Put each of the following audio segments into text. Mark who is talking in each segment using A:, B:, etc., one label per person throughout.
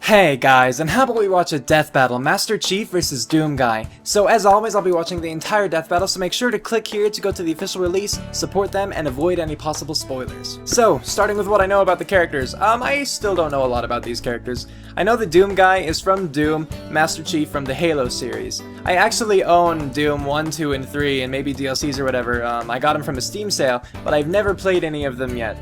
A: Hey guys, and how about we watch a death battle, Master Chief vs Doomguy. So as always, I'll be watching the entire death battle, so make sure to click here to go to the official release, support them, and avoid any possible spoilers. So, starting with what I know about the characters, I still don't know a lot about these characters. I know the Doomguy is from Doom, Master Chief from the Halo series. I actually own Doom 1, 2, and 3, and maybe DLCs or whatever. I got them from a Steam sale, but I've never played any of them yet.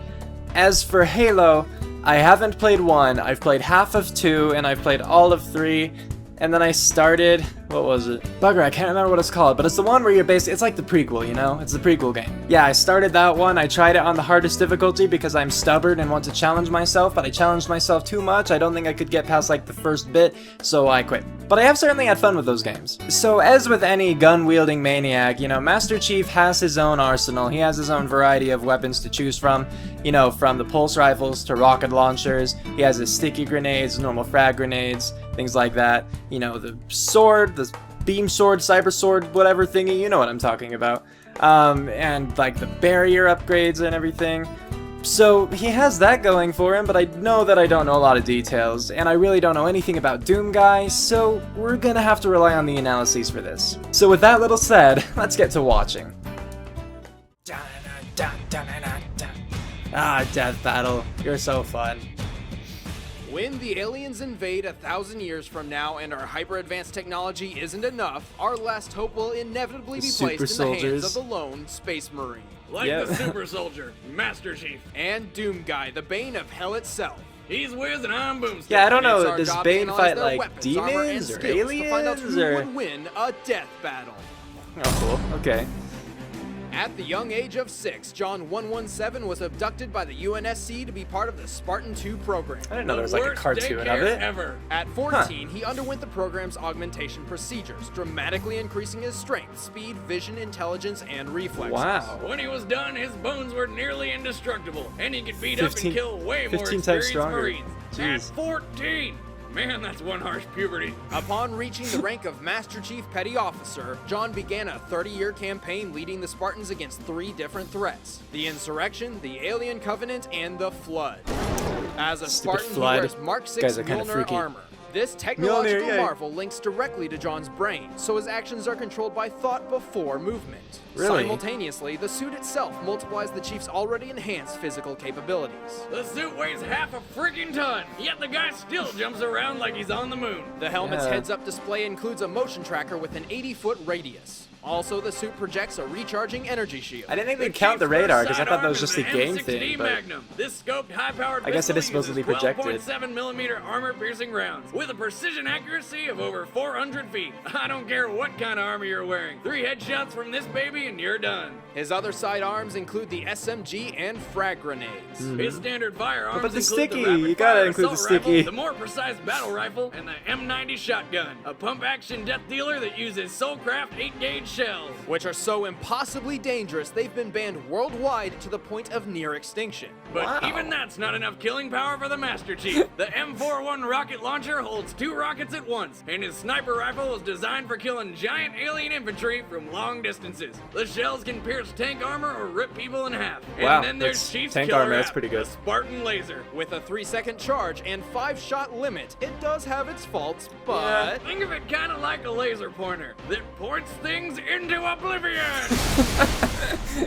A: As for Halo, I haven't played 1, I've played half of 2, and I've played all of 3, and then I started, what was it? Bugger, I can't remember what it's called, but it's the one where you're basically, it's like the prequel, you know? It's the prequel game. Yeah, I started that one, I tried it on the hardest difficulty because I'm stubborn and want to challenge myself, but I challenged myself too much, I don't think I could get past like the first bit, so I quit. But I have certainly had fun with those games. So as with any gun-wielding maniac, you know, Master Chief has his own arsenal, he has his own variety of weapons to choose from, you know, from the pulse rifles to rocket launchers, he has his sticky grenades, normal frag grenades, things like that, you know, the sword, the beam sword, cyber sword, whatever thingy, you know what I'm talking about, and like the barrier upgrades and everything. So he has that going for him, but I know that I don't know a lot of details, and I really don't know anything about Doomguy, so we're gonna have to rely on the analyses for this. So with that little said, let's get to watching. Ah, death battle, you're so fun.
B: When the aliens invade 1,000 years from now and our hyper-advanced technology isn't enough, our last hope will inevitably be placed in the hands of the lone Space Marine.
C: Like the super soldier, Master Chief.
B: And Doomguy, the bane of hell itself.
C: He's Wiz and I'm Boomstick.
A: Yeah, I don't know,
B: It's
A: does
B: our job to
A: Bane
B: analyze
A: fight
B: their
A: like
B: weapons,
A: demons
B: armor, and
A: or
B: skills
A: aliens
B: to find out who
A: or...
B: would win a death battle.
A: Oh cool, okay.
B: At the young age of 6, John 117 was abducted by the UNSC to be part of the Spartan 2 program.
A: I didn't know there was like a cartoon of it.
C: Ever.
B: At 14, he underwent the program's augmentation procedures, dramatically increasing his strength, speed, vision, intelligence, and reflexes.
A: Wow.
C: When he was done, his bones were nearly indestructible, and he could beat up and kill way more
A: 15 times
C: experienced
A: stronger.
C: Marines. At
A: Jeez.
C: 14! Man, that's one harsh puberty.
B: Upon reaching the rank of Master Chief Petty Officer, John began a 30-year campaign leading the Spartans against 3 different threats: the Insurrection, the Alien Covenant, and the Flood. As a Spartan, he wears Mark 6 Mjolnir armor. This technological marvel links directly to John's brain, so his actions are controlled by thought before movement.
A: Really?
B: Simultaneously, the suit itself multiplies the Chief's already enhanced physical capabilities.
C: The suit weighs half a freaking ton, yet the guy still jumps around like he's on the moon.
B: The helmet's heads-up display includes a motion tracker with an 80-foot radius. Also, the suit projects a recharging energy shield.
A: I didn't think they'd count the radar because I thought that was just a game thing, but
C: this scoped high-powered
A: I guess it is supposedly projected.
C: 12.7mm armor-piercing rounds with a precision accuracy of over 400 feet. I don't care what kind of armor you're wearing. 3 headshots from this baby and you're done.
B: His other sidearms include the SMG and frag grenades.
C: His standard firearms
A: but the
C: include
A: sticky,
C: the
A: you gotta
C: rapid-fire
A: include the
C: assault
A: sticky.
C: rifle, the more precise battle rifle, and the M90 shotgun, a pump-action death dealer that uses Soulcraft 8-gauge shells.
B: Which are so impossibly dangerous, they've been banned worldwide to the point of near extinction.
C: But even that's not enough killing power for the Master Chief. The M41 rocket launcher holds 2 rockets at once, and his sniper rifle is designed for killing giant alien infantry from long distances. The shells can pierce tank armor or rip people in half.
A: Wow,
C: And then there's
A: that's
C: Chief's
A: tank
C: killer
A: armor, that's
C: app,
A: pretty good.
C: the Spartan laser.
B: With a 3-second charge and 5-shot limit, it does have its faults, but...
C: Think of it kind of like a laser pointer that points things into oblivion.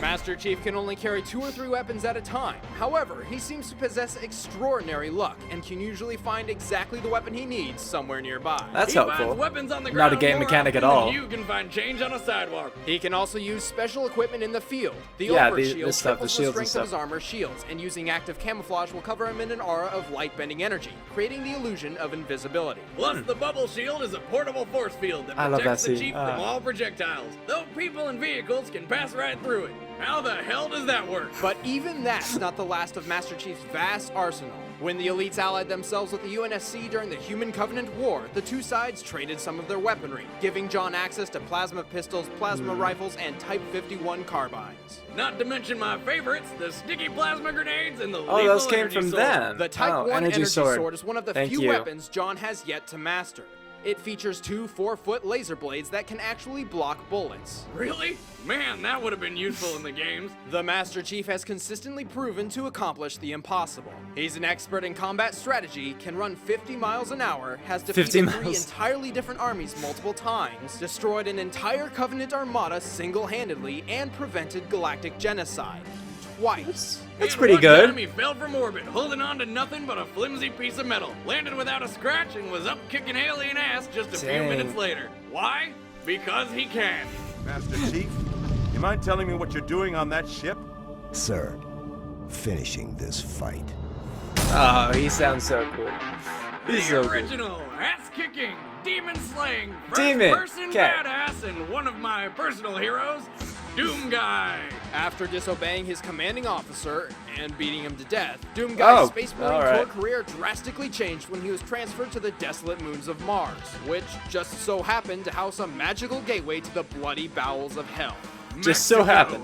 B: Master Chief can only carry 2 or 3 weapons at a time. However, he seems to possess extraordinary luck and can usually find exactly the weapon he needs somewhere nearby.
A: That's
C: He
A: helpful.
C: finds weapons on the
A: Not a
C: ground
A: game
C: more
A: mechanic at
C: often than
A: all.
C: You can find change on a sidewalk.
B: He can also use special equipment in the field. The
A: Yeah,
B: overshield
A: this stuff, the
B: triples
A: shields and
B: strength of his
A: stuff.
B: armor shields, and using active camouflage will cover him in an aura of light-bending energy, creating the illusion of invisibility.
C: Plus, the bubble shield is a portable force field that
A: I love
C: protects
A: that
C: the
A: scene.
C: Chief from all projectiles, though people and vehicles can pass right through it. How the hell does that work?
B: But even that's not the last of Master Chief's vast arsenal. When the elites allied themselves with the UNSC during the Human Covenant War, the 2 sides traded some of their weaponry, giving John access to plasma pistols, plasma rifles, and Type 51 carbines.
C: Not to mention my favorites, the sticky plasma grenades and the
A: Oh,
C: lethal
A: those came
C: energy
A: from
C: sword.
A: them.
B: The Type 1
A: energy sword.
B: is one of the
A: Thank
B: few
A: you.
B: weapons John has yet to master. It features two 4-foot laser blades that can actually block bullets.
C: Really? Man, that would have been useful in the games.
B: The Master Chief has consistently proven to accomplish the impossible. He's an expert in combat strategy, can run 50 miles an hour, has
A: 50
B: defeated 3
A: miles.
B: entirely different armies multiple times, destroyed an entire Covenant armada single-handedly, and prevented galactic genocide. Twice.
A: That's
C: And
A: pretty
C: one
A: good.
C: time he fell from orbit, holding on to nothing but a flimsy piece of metal, landed without a scratch, and was up kicking alien ass just a few
A: Dang.
C: minutes later. Why? Because he can.
D: Master Chief, you mind telling me what you're doing on that ship?
E: Sir, finishing this fight.
A: Oh, he sounds so cool. He's so
C: The
A: cool.
C: original, ass-kicking, demon-slaying,
A: Demon.
C: first-person
A: Okay.
C: badass, and one of my personal heroes, Doomguy.
B: After disobeying his commanding officer and beating him to death, Doomguy's
A: Oh,
B: Space Marine
A: all right.
B: Corps career drastically changed when he was transferred to the desolate moons of Mars, which just so happened to house a magical gateway to the bloody bowels of hell.
A: Just so
C: Mexico.
A: happened.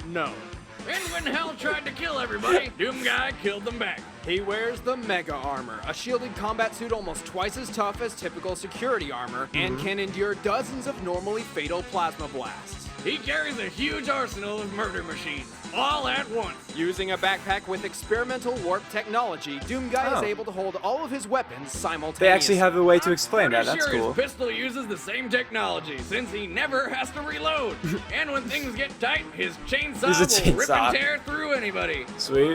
B: No.
C: And when Hell tried to kill everybody, Doomguy killed them back.
B: He wears the Mega Armor, a shielded combat suit almost twice as tough as typical security armor, and can endure dozens of normally fatal plasma blasts.
C: He carries a huge arsenal of murder machines, all at once.
B: Using a backpack with experimental warp technology, Doomguy is
A: Oh.
B: able to hold all of his weapons simultaneously.
A: They actually have a way to explain that.
C: Pretty
A: That's
C: sure
A: cool.
C: his pistol uses the same technology, since he never has to reload. And when things get tight, his chainsaw
A: He's a
C: will rip
A: chainsaw.
C: and tear through anybody.
A: Sweet.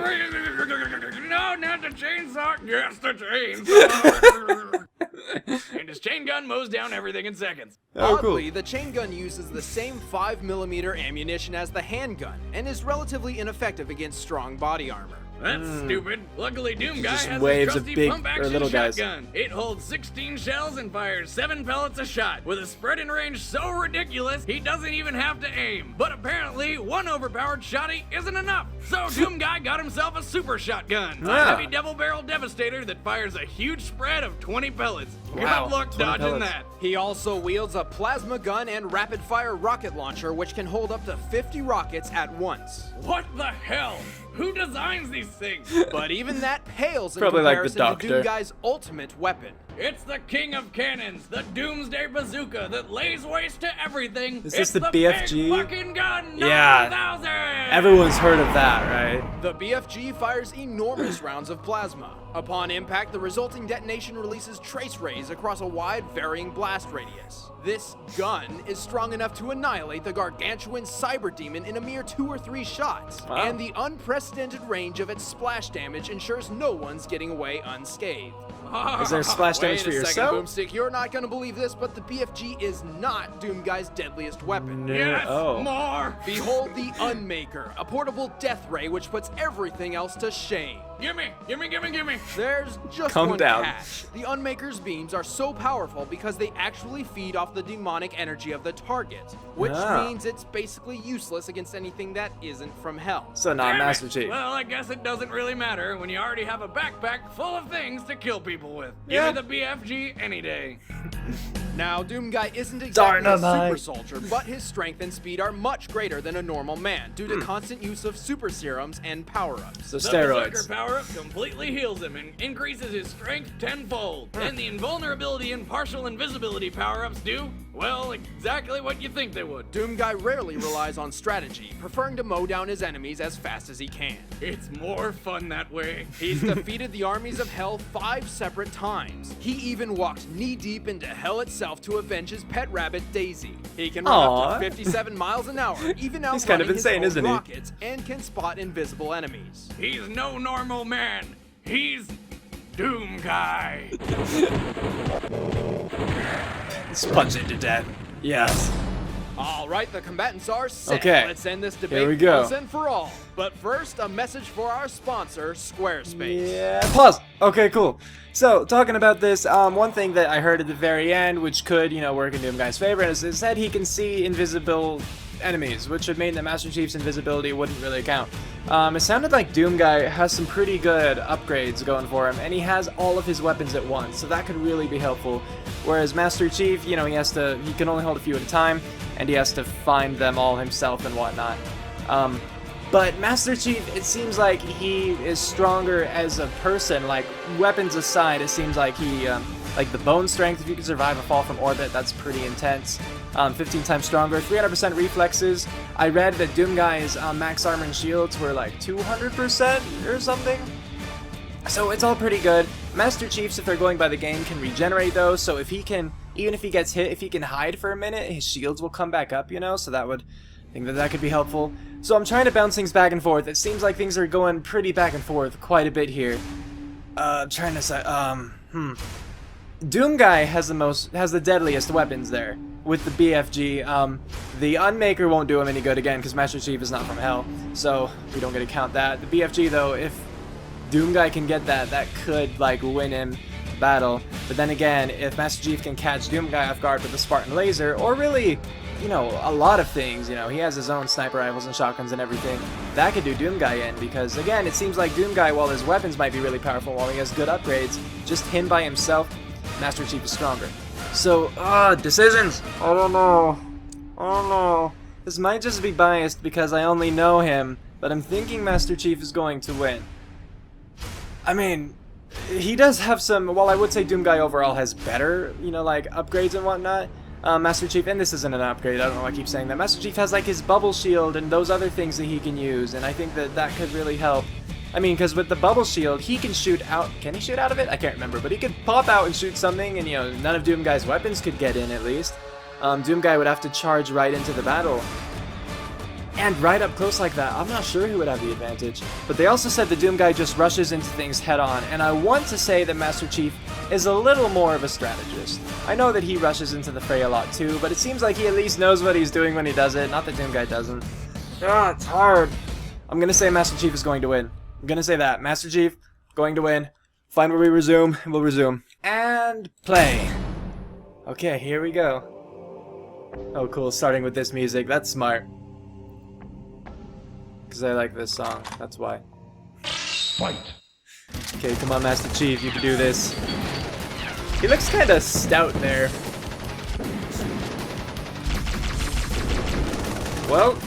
C: No, not the chainsaw. Yes, the chainsaw. And his chain gun mows down everything in seconds.
A: Oh, cool.
B: Oddly, the chain gun uses the same 5mm ammunition as the handgun, and is relatively ineffective against strong body armor.
C: That's stupid. Luckily, Doomguy
A: Just
C: has
A: waves
C: his
A: of
C: trusty
A: big-
C: pump
A: or
C: action
A: little guys.
C: shotgun. It holds 16 shells and fires 7 pellets a shot, with a spreading range so ridiculous he doesn't even have to aim. But apparently, one overpowered shotty isn't enough. So Doomguy got himself a super shotgun, a
A: Yeah.
C: heavy double-barrel devastator that fires a huge spread of 20 pellets. Good
A: Wow,
C: luck
A: 20
C: dodging
A: pellets.
C: that.
B: He also wields a plasma gun and rapid-fire rocket launcher, which can hold up to 50 rockets at once.
C: What the hell? Who designs these things?
B: But even that pales in
A: Probably like the
B: comparison to
A: Doctor.
B: Doomguy's ultimate weapon.
C: It's the king of cannons, the Doomsday Bazooka that lays waste to everything.
A: Is this
C: It's
A: the BFG?
C: Big fucking gun
A: Yeah.
C: 9000!
A: Everyone's heard of that, right?
B: The BFG fires enormous rounds of plasma. Upon impact, the resulting detonation releases trace rays across a wide, varying blast radius. This gun is strong enough to annihilate the gargantuan cyber demon in a mere 2 or 3 shots,
A: Wow.
B: and the unprecedented range of its splash damage ensures no one's getting away unscathed.
A: Is there splash damage for
B: Wait a second,
A: yourself?
B: Boomstick, you're not gonna believe this, but the BFG is not Doomguy's deadliest weapon.
C: Yes,
A: Oh.
C: more!
B: Behold the Unmaker, a portable death ray which puts everything else to shame.
C: Gimme, gimme, gimme, gimme!
B: There's just
A: Calm
B: one
A: down.
B: catch. The Unmaker's beams are so powerful because they actually feed off the demonic energy of the target, which
A: Ah.
B: means it's basically useless against anything that isn't from hell.
A: So not
C: Damn it.
A: Master Chief.
C: Well, I guess it doesn't really matter when you already have a backpack full of things to kill people with.
A: Yeah.
C: Give me the BFG any day.
B: Now, Doomguy isn't exactly a
A: Dynamite.
B: super soldier, but his strength and speed are much greater than a normal man due to constant use of super serums and power-ups.
A: So
C: The
A: steroids.
C: Berserker power-up completely heals him and increases his strength tenfold. And the invulnerability and partial invisibility power-ups do, well, exactly what you think they would.
B: Doomguy rarely relies on strategy, preferring to mow down his enemies as fast as he can.
C: It's more fun that way.
B: He's defeated the armies of hell 5 separate times. He even walked knee-deep into hell itself to avenge his pet rabbit, Daisy. He can run
A: Aw.
B: up to 57 miles an hour, even outrunning
A: He's kind of insane,
B: his
A: isn't
B: own
A: he?
B: rockets, and can spot invisible enemies.
C: He's no normal man. He's Doomguy.
A: Let's punch it to death. Yes.
B: All right, the combatants are set.
A: Okay.
B: Let's end this debate
A: Here we go.
B: once and for all. But first, a message for our sponsor, Squarespace.
A: Yeah. Pause. Okay, cool. So, talking about this, one thing that I heard at the very end, which could, work in Doomguy's favor, is it said he can see invisible enemies, which would mean that Master Chief's invisibility wouldn't really count. It sounded like Doomguy has some pretty good upgrades going for him, and he has all of his weapons at once, so that could really be helpful. Whereas Master Chief, he can only hold a few at a time, and he has to find them all himself and whatnot. But Master Chief, it seems like he is stronger as a person. Like, weapons aside, it seems like Like the bone strength, if you can survive a fall from orbit, that's pretty intense. 15 times stronger, 300% reflexes. I read that Doomguy's max armor and shields were like 200% or something. So it's all pretty good. Master Chiefs, if they're going by the game, can regenerate those. So if he can, even if he gets hit, if he can hide for a minute, his shields will come back up, you know? So that would, I think that could be helpful. So I'm trying to bounce things back and forth. It seems like things are going pretty back and forth quite a bit here. Trying to say, Doomguy has the deadliest weapons there with the BFG. The Unmaker won't do him any good again because Master Chief is not from Hell, so we don't get to count that. The BFG though, if Doomguy can get that, that could like win him battle. But then again, if Master Chief can catch Doomguy off guard with the Spartan laser, or really, you know, a lot of things, you know, he has his own sniper rifles and shotguns and everything, that could do Doomguy in, because again, it seems like Doomguy, while his weapons might be really powerful, while he has good upgrades, just him by himself, Master Chief is stronger. So, decisions! I don't know. This might just be biased because I only know him, but I'm thinking Master Chief is going to win. I mean, he does have some, while I would say Doomguy overall has better, you know, like, upgrades and whatnot, Master Chief, and this isn't an upgrade, I don't know why I keep saying that, Master Chief has, like, his bubble shield and those other things that he can use, and I think that that could really help. I mean, because with the bubble shield, he can shoot out, can he shoot out of it? I can't remember, but he could pop out and shoot something, and, you know, none of Doomguy's weapons could get in, at least. Doomguy would have to charge right into the battle. And right up close like that, I'm not sure who would have the advantage. But they also said the Doomguy just rushes into things head on, and I want to say that Master Chief is a little more of a strategist. I know that he rushes into the fray a lot too, but it seems like he at least knows what he's doing when he does it, not that Doomguy doesn't. It's hard. I'm gonna say Master Chief is going to win. I'm gonna say that. Master Chief, going to win. Find where we resume, we'll resume. And play. Okay, here we go. Oh cool, starting with this music, that's smart. Because I like this song, that's why.
D: Fight.
A: Okay, come on Master Chief, you can do this. He looks kinda stout there. Well,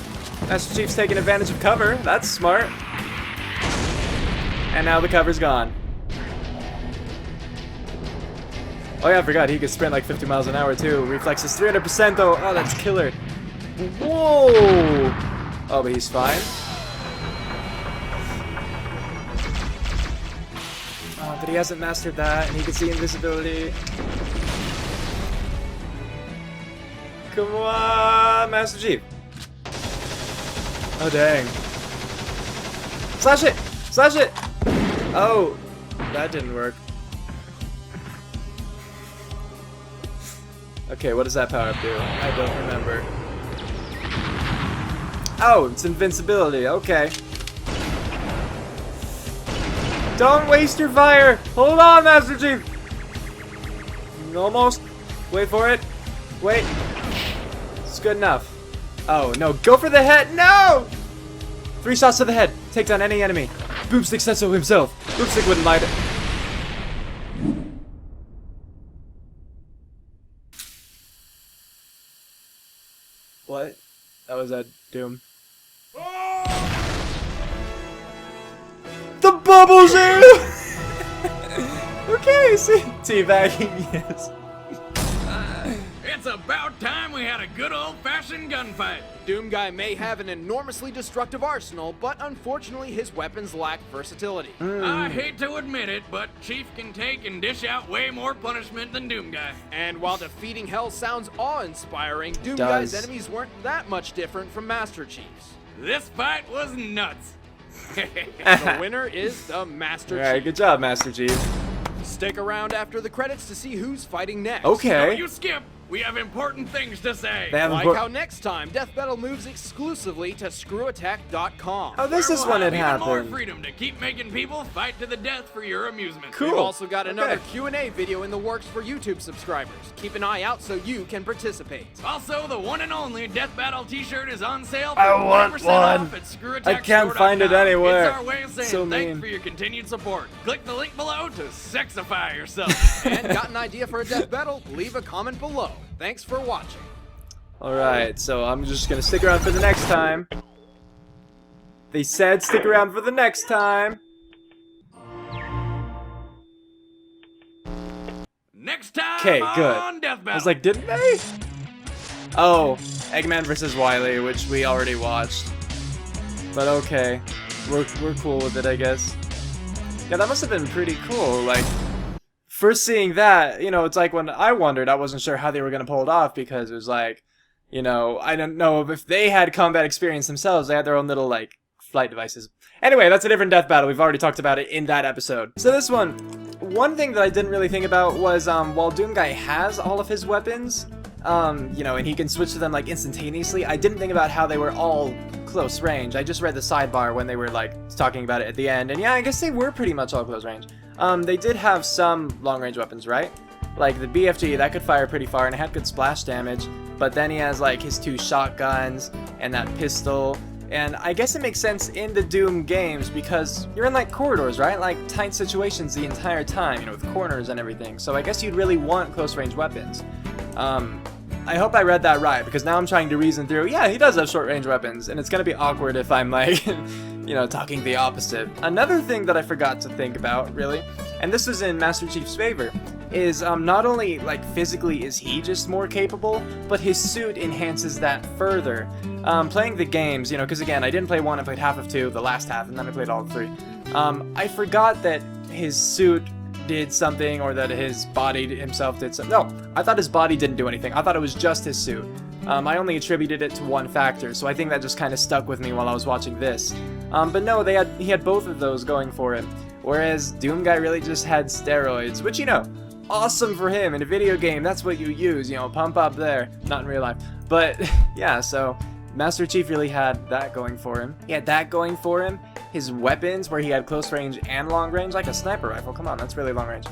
A: Master Chief's taking advantage of cover, that's smart. And now the cover's gone. Oh yeah, I forgot, he could sprint like 50 miles an hour too. Reflexes 300% though, oh that's killer. Whoa! Oh, but he's fine. Oh, but he hasn't mastered that, and he can see invisibility. Come on, Master Chief. Oh, dang. Slash it! Slash it! Oh, that didn't work. Okay, what does that power-up do? I don't remember. Oh, it's invincibility, okay. Don't waste your fire! Hold on, Master Chief! Almost. Wait for it. Wait. It's good enough. Oh, no. Go for the head! No! 3 shots to the head. Take down any enemy. Boomstick said so himself. Boomstick wouldn't lie to... What? That was a Doom. The bubbles are... Okay, see. Teabagging, yes.
C: It's about time we had a good old-fashioned gunfight.
B: Doomguy may have an enormously destructive arsenal, but unfortunately his weapons lack versatility.
C: I hate to admit it, but Chief can take and dish out way more punishment than Doomguy.
B: And while defeating Hell sounds awe-inspiring, Doomguy's
A: Does.
B: enemies weren't that much different from Master Chief's.
C: This fight was nuts.
B: The winner is the Master Chief.
A: Alright, good job, Master Chief.
B: Stick around after the credits to see who's fighting next.
A: Okay.
C: Don't you skip. We have important things to say.
A: They have
B: Like
A: impor-
B: how next time, Death Battle moves exclusively to screwattack.com.
A: Oh, this
C: Where
A: is
C: we'll
A: when
C: have
A: it
C: even more
A: happened.
C: freedom to keep making people fight to the death for your amusement.
A: Cool.
B: We've also got another
A: Okay.
B: Q&A video in the works for YouTube subscribers. Keep an eye out so you can participate.
C: Also, the one and only Death Battle t-shirt is on sale for
A: I want
C: 20%
A: one.
C: off at screwattackstore.com.
A: I can't find it anywhere.
C: It's our way of saying
A: So
C: thanks
A: mean.
C: for your continued support. Click the link below to sexify yourself.
B: And got an idea for a death battle? Leave a comment below. Thanks for watching.
A: Alright, so I'm just gonna stick around for the next time. They said stick around for the next time.
C: Next time
A: Okay, good.
C: on Death Battle.
A: I was like, didn't they? Oh, Eggman versus Wily, which we already watched. But okay, we're cool with it, I guess. Yeah, that must have been pretty cool. Like, first seeing that, you know, it's like when I wondered, I wasn't sure how they were gonna pull it off because it was like, you know, I don't know if they had combat experience themselves. They had their own little like flight devices. Anyway, that's a different death battle. We've already talked about it in that episode. So this one thing that I didn't really think about was while Doomguy has all of his weapons, you know, and he can switch to them like instantaneously, I didn't think about how they were all close range. I just read the sidebar when they were like talking about it at the end, and yeah, I guess they were pretty much all close range. They did have some long range weapons, right? Like the BFG, that could fire pretty far and it had good splash damage, but then he has like his 2 shotguns and that pistol. And I guess it makes sense in the Doom games because you're in like corridors, right? Like tight situations the entire time, you know, with corners and everything. So I guess you'd really want close range weapons. I hope I read that right because now I'm trying to reason through, yeah, he does have short range weapons and it's gonna be awkward if I'm like, you know, talking the opposite. Another thing that I forgot to think about, really, and this was in Master Chief's favor, is not only like physically is he just more capable, but his suit enhances that further. Playing the games, you know, because again, I didn't play 1, I played half of 2, the last half, and then I played all of 3. I forgot that his suit did something, or that his body himself did something. No, I thought his body didn't do anything. I thought it was just his suit. I only attributed it to one factor, so I think that just kind of stuck with me while I was watching this. But no, he had both of those going for him, whereas Doomguy really just had steroids, which, you know, awesome for him. In a video game, that's what you use, you know, pump up there. Not in real life. But, yeah, so Master Chief really had that going for him. He had that going for him. His weapons, where he had close range and long range, like a sniper rifle. Come on, that's really long range.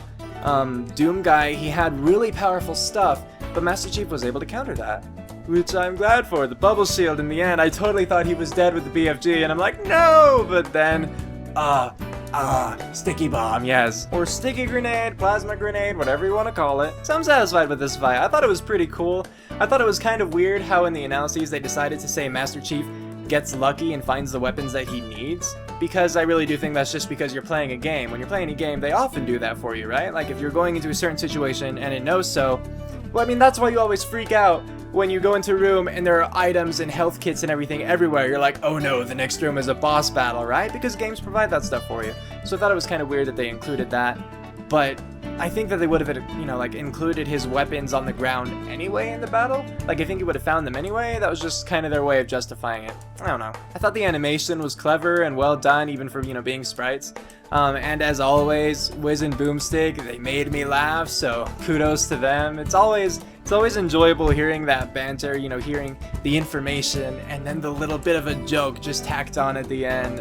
A: Doomguy, he had really powerful stuff, but Master Chief was able to counter that, which I'm glad for. The bubble shield in the end, I totally thought he was dead with the BFG, and I'm like, no! But then, sticky bomb, yes. Or sticky grenade, plasma grenade, whatever you want to call it. So I'm satisfied with this fight. I thought it was pretty cool. I thought it was kind of weird how in the analyses they decided to say Master Chief gets lucky and finds the weapons that he needs, because I really do think that's just because you're playing a game. When you're playing a game, they often do that for you, right? Like if you're going into a certain situation and it knows so, well, I mean, that's why you always freak out when you go into a room and there are items and health kits and everything everywhere. You're like, oh no, the next room is a boss battle, right? Because games provide that stuff for you. So I thought it was kind of weird that they included that, but I think that they would have, you know, like included his weapons on the ground anyway in the battle. Like I think he would have found them anyway. That was just kind of their way of justifying it. I don't know. I thought the animation was clever and well done, even for, you know, being sprites. And as always, Wiz and Boomstick, they made me laugh, so kudos to them. It's always enjoyable hearing that banter, you know, hearing the information and then the little bit of a joke just tacked on at the end.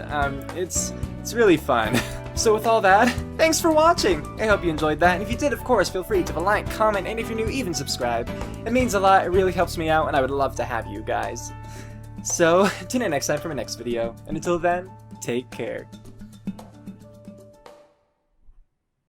A: It's really fun. So with all that, thanks for watching! I hope you enjoyed that, and if you did, of course, feel free to leave a like, comment, and if you're new, even subscribe. It means a lot, it really helps me out, and I would love to have you guys. So, tune in next time for my next video, and until then, take care.